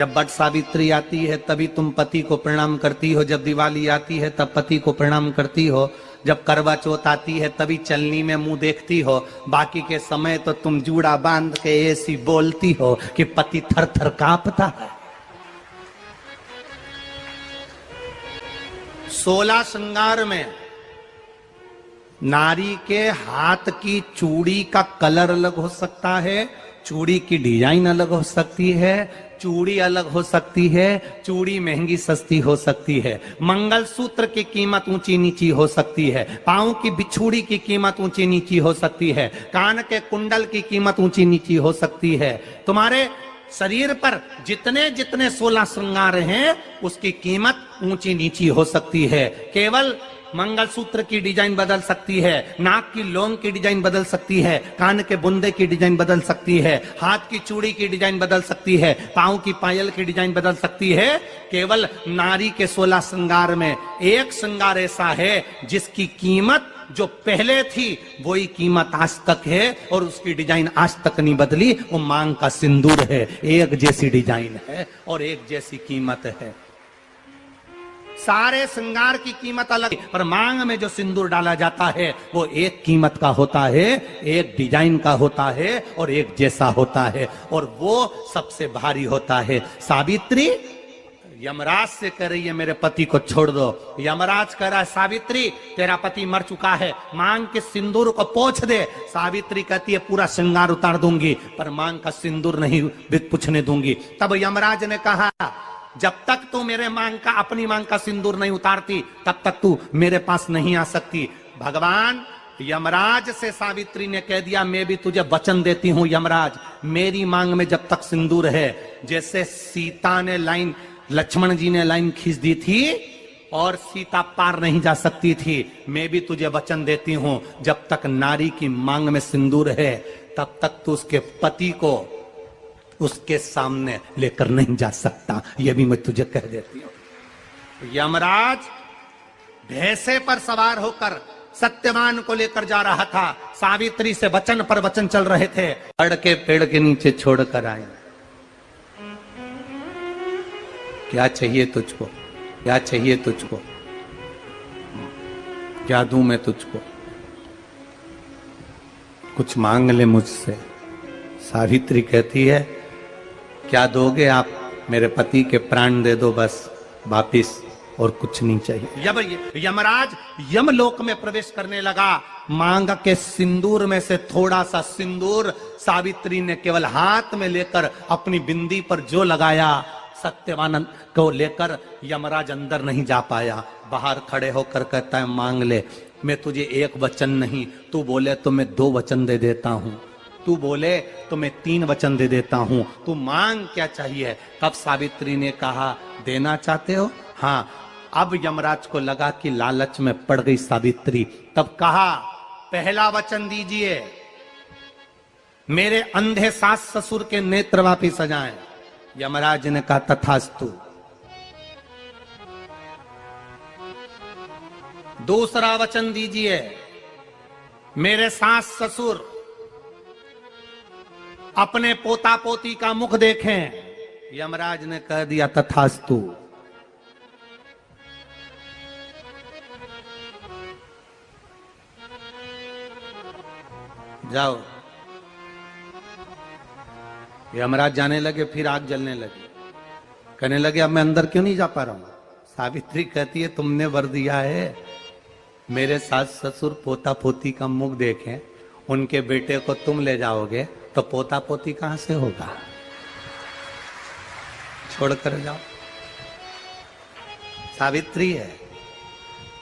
जब वट सावित्री आती है तभी तुम पति को प्रणाम करती हो, जब दिवाली आती है तब पति को प्रणाम करती हो, जब करवा चौथ आती है तभी चलनी में मुंह देखती हो, बाकी के समय तो तुम जूड़ा बांध के ऐसी बोलती हो कि पति थर थर कांपता है। 16 श्रृंगार में नारी के हाथ की चूड़ी का कलर अलग हो सकता है, चूड़ी की डिजाइन अलग हो सकती है, चूड़ी अलग हो सकती है, चूड़ी महंगी सस्ती हो सकती है, मंगलसूत्र की कीमत ऊंची नीची हो सकती है, पांव की बिछुड़ी की कीमत ऊंची नीची हो सकती है, कान के कुंडल की कीमत ऊंची नीची हो सकती है। तुम्हारे शरीर पर जितने जितने 16 श्रृंगार हैं उसकी कीमत ऊंची नीची हो सकती है। केवल मंगलसूत्र की डिजाइन बदल सकती है, नाक की लौंग की डिजाइन बदल सकती है, कान के बुंदे की डिजाइन बदल सकती है, हाथ की चूड़ी की डिजाइन बदल सकती है, पांव की पायल की डिजाइन बदल सकती है। केवल नारी के 16 श्रृंगार में एक श्रृंगार ऐसा है जिसकी कीमत जो पहले थी वही कीमत आज तक है और उसकी डिजाइन आज तक नहीं बदली। वो मांग का सिंदूर है, एक जैसी डिजाइन है और एक जैसी कीमत है। सारे श्रृंगार की कीमत अलग, पर मांग में जो सिंदूर डाला जाता है वो एक कीमत का होता है, एक डिजाइन का होता है और एक जैसा होता है और वो सबसे भारी होता है। सावित्री यमराज से कह रही है मेरे पति को छोड़ दो। यमराज कह रहा है सावित्री तेरा पति मर चुका है, मांग के सिंदूर को पोंछ दे। सावित्री कहती है पूरा श्रृंगार उतार दूंगी पर मांग का सिंदूर नहीं पूछने दूंगी। तब यमराज ने कहा जब तक तू मेरे मांग का अपनी मांग का सिंदूर नहीं उतारती तब तक तू मेरे पास नहीं आ सकती। भगवान यमराज से सावित्री ने कह दिया मैं भी तुझे वचन देती हूं यमराज, मेरी मांग में जब तक सिंदूर है, जैसे सीता ने लाइन लक्ष्मण जी ने लाइन खींच दी थी और सीता पार नहीं जा सकती थी, मैं भी तुझे वचन देती हूं जब तक नारी की मांग में सिंदूर है तब तक तू उसके पति को उसके सामने लेकर नहीं जा सकता। यह भी मैं तुझे कह देती हूं। यमराज भैंसे पर सवार होकर सत्यवान को लेकर जा रहा था, सावित्री से वचन पर वचन चल रहे थे। पेड़ के पेड़ के नीचे छोड़कर आए। क्या चाहिए तुझको, क्या चाहिए तुझको, क्या दूं मैं तुझको, कुछ मांग ले मुझसे। सावित्री कहती है क्या दोगे आप, मेरे पति के प्राण दे दो बस वापिस, और कुछ नहीं चाहिए। जब यमराज यमलोक में प्रवेश करने लगा, मांग के सिंदूर में से थोड़ा सा सिंदूर सावित्री ने केवल हाथ में लेकर अपनी बिंदी पर जो लगाया, सत्यवान को लेकर यमराज अंदर नहीं जा पाया। बाहर खड़े होकर कहता है मांग ले, मैं तुझे एक वचन नहीं, तू बोले तो मैं 2 वचन दे देता हूं, तू बोले तो मैं 3 वचन दे देता हूं, तू मांग क्या चाहिए। तब सावित्री ने कहा देना चाहते हो, हाँ। अब यमराज को लगा कि लालच में पड़ गई सावित्री, तब कहा पहला वचन दीजिए, मेरे अंधे सास ससुर के नेत्र वापिस आ जाएं। यमराज ने कहा तथास्तु। दूसरा वचन दीजिए, मेरे सास ससुर अपने पोता पोती का मुख देखें। यमराज ने कह दिया तथास्तु। जाओ। यमराज जाने लगे, फिर आग जलने लगी, कहने लगे अब मैं अंदर क्यों नहीं जा पा रहा हूं। सावित्री कहती है तुमने वर दिया है मेरे सास ससुर पोता पोती का मुख देखें, उनके बेटे को तुम ले जाओगे तो पोता पोती कहां से होगा, छोड़कर जाओ। सावित्री है,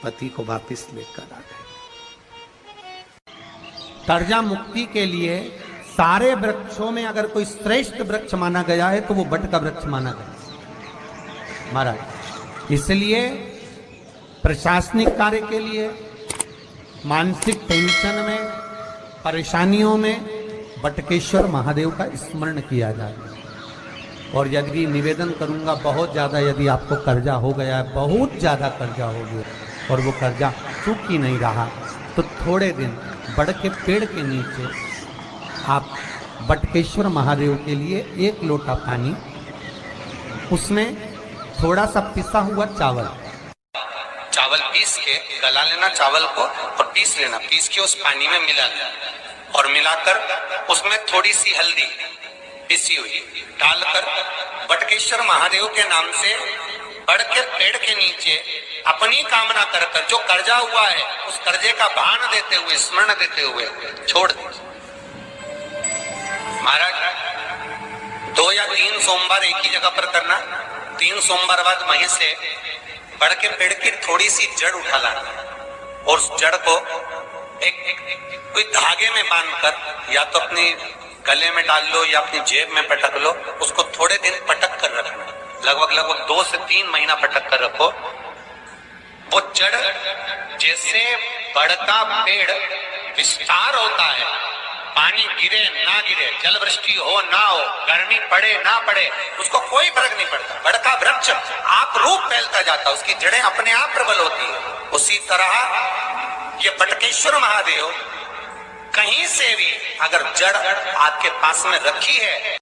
पति को वापिस लेकर आ गए। कर्जा मुक्ति के लिए सारे वृक्षों में अगर कोई श्रेष्ठ वृक्ष माना गया है तो वो बट का वृक्ष माना गया महाराज। इसलिए प्रशासनिक कार्य के लिए, मानसिक टेंशन में, परेशानियों में बटकेश्वर महादेव का स्मरण किया जाए। और यदि निवेदन करूंगा बहुत ज्यादा, यदि आपको कर्जा हो गया है, बहुत ज्यादा कर्जा हो गया और वो कर्जा चूक ही नहीं रहा, तो थोड़े दिन बड़ के पेड़ के नीचे आप बटकेश्वर महादेव के लिए 1 लोटा पानी उसमें थोड़ा सा पिसा हुआ चावल, चावल पीस के गला लेना चावल को और पीस लेना, पीस के उस पानी में मिला लेना और मिलाकर उसमें थोड़ी सी हल्दी पिसी हुई डालकर बटकेश्वर महादेव के नाम से बढ़ के पेड़ के नीचे अपनी कामना कर कर जो कर्जा हुआ है उस कर्जे का भान देते हुए, स्मरण देते हुए छोड़ दे। महाराज 2 या 3 सोमवार एक ही जगह पर करना, 3 सोमवार बाद वहीं से बढ़ के पेड़ की थोड़ी सी जड़ उठा लाना और उस जड़ को एक कोई धागे में बांधकर या तो अपनी गले में डाल लो या अपनी जेब में पटक लो, उसको थोड़े दिन पटक कर रखना, लगभग 2 से 3 महीना पटक कर रखो। वो जड़ जैसे बढ़ता पेड़ विस्तार होता है, पानी गिरे ना गिरे, जल वृष्टि हो ना हो, गर्मी पड़े ना पड़े, उसको कोई फर्क नहीं पड़ता। बढ़ता वृक्ष आप रूप फैलता जाता, उसकी जड़ें अपने आप प्रबल होती है। उसी तरह ये बटकेश्वर महादेव कहीं से भी अगर जड़ आपके पास में रखी है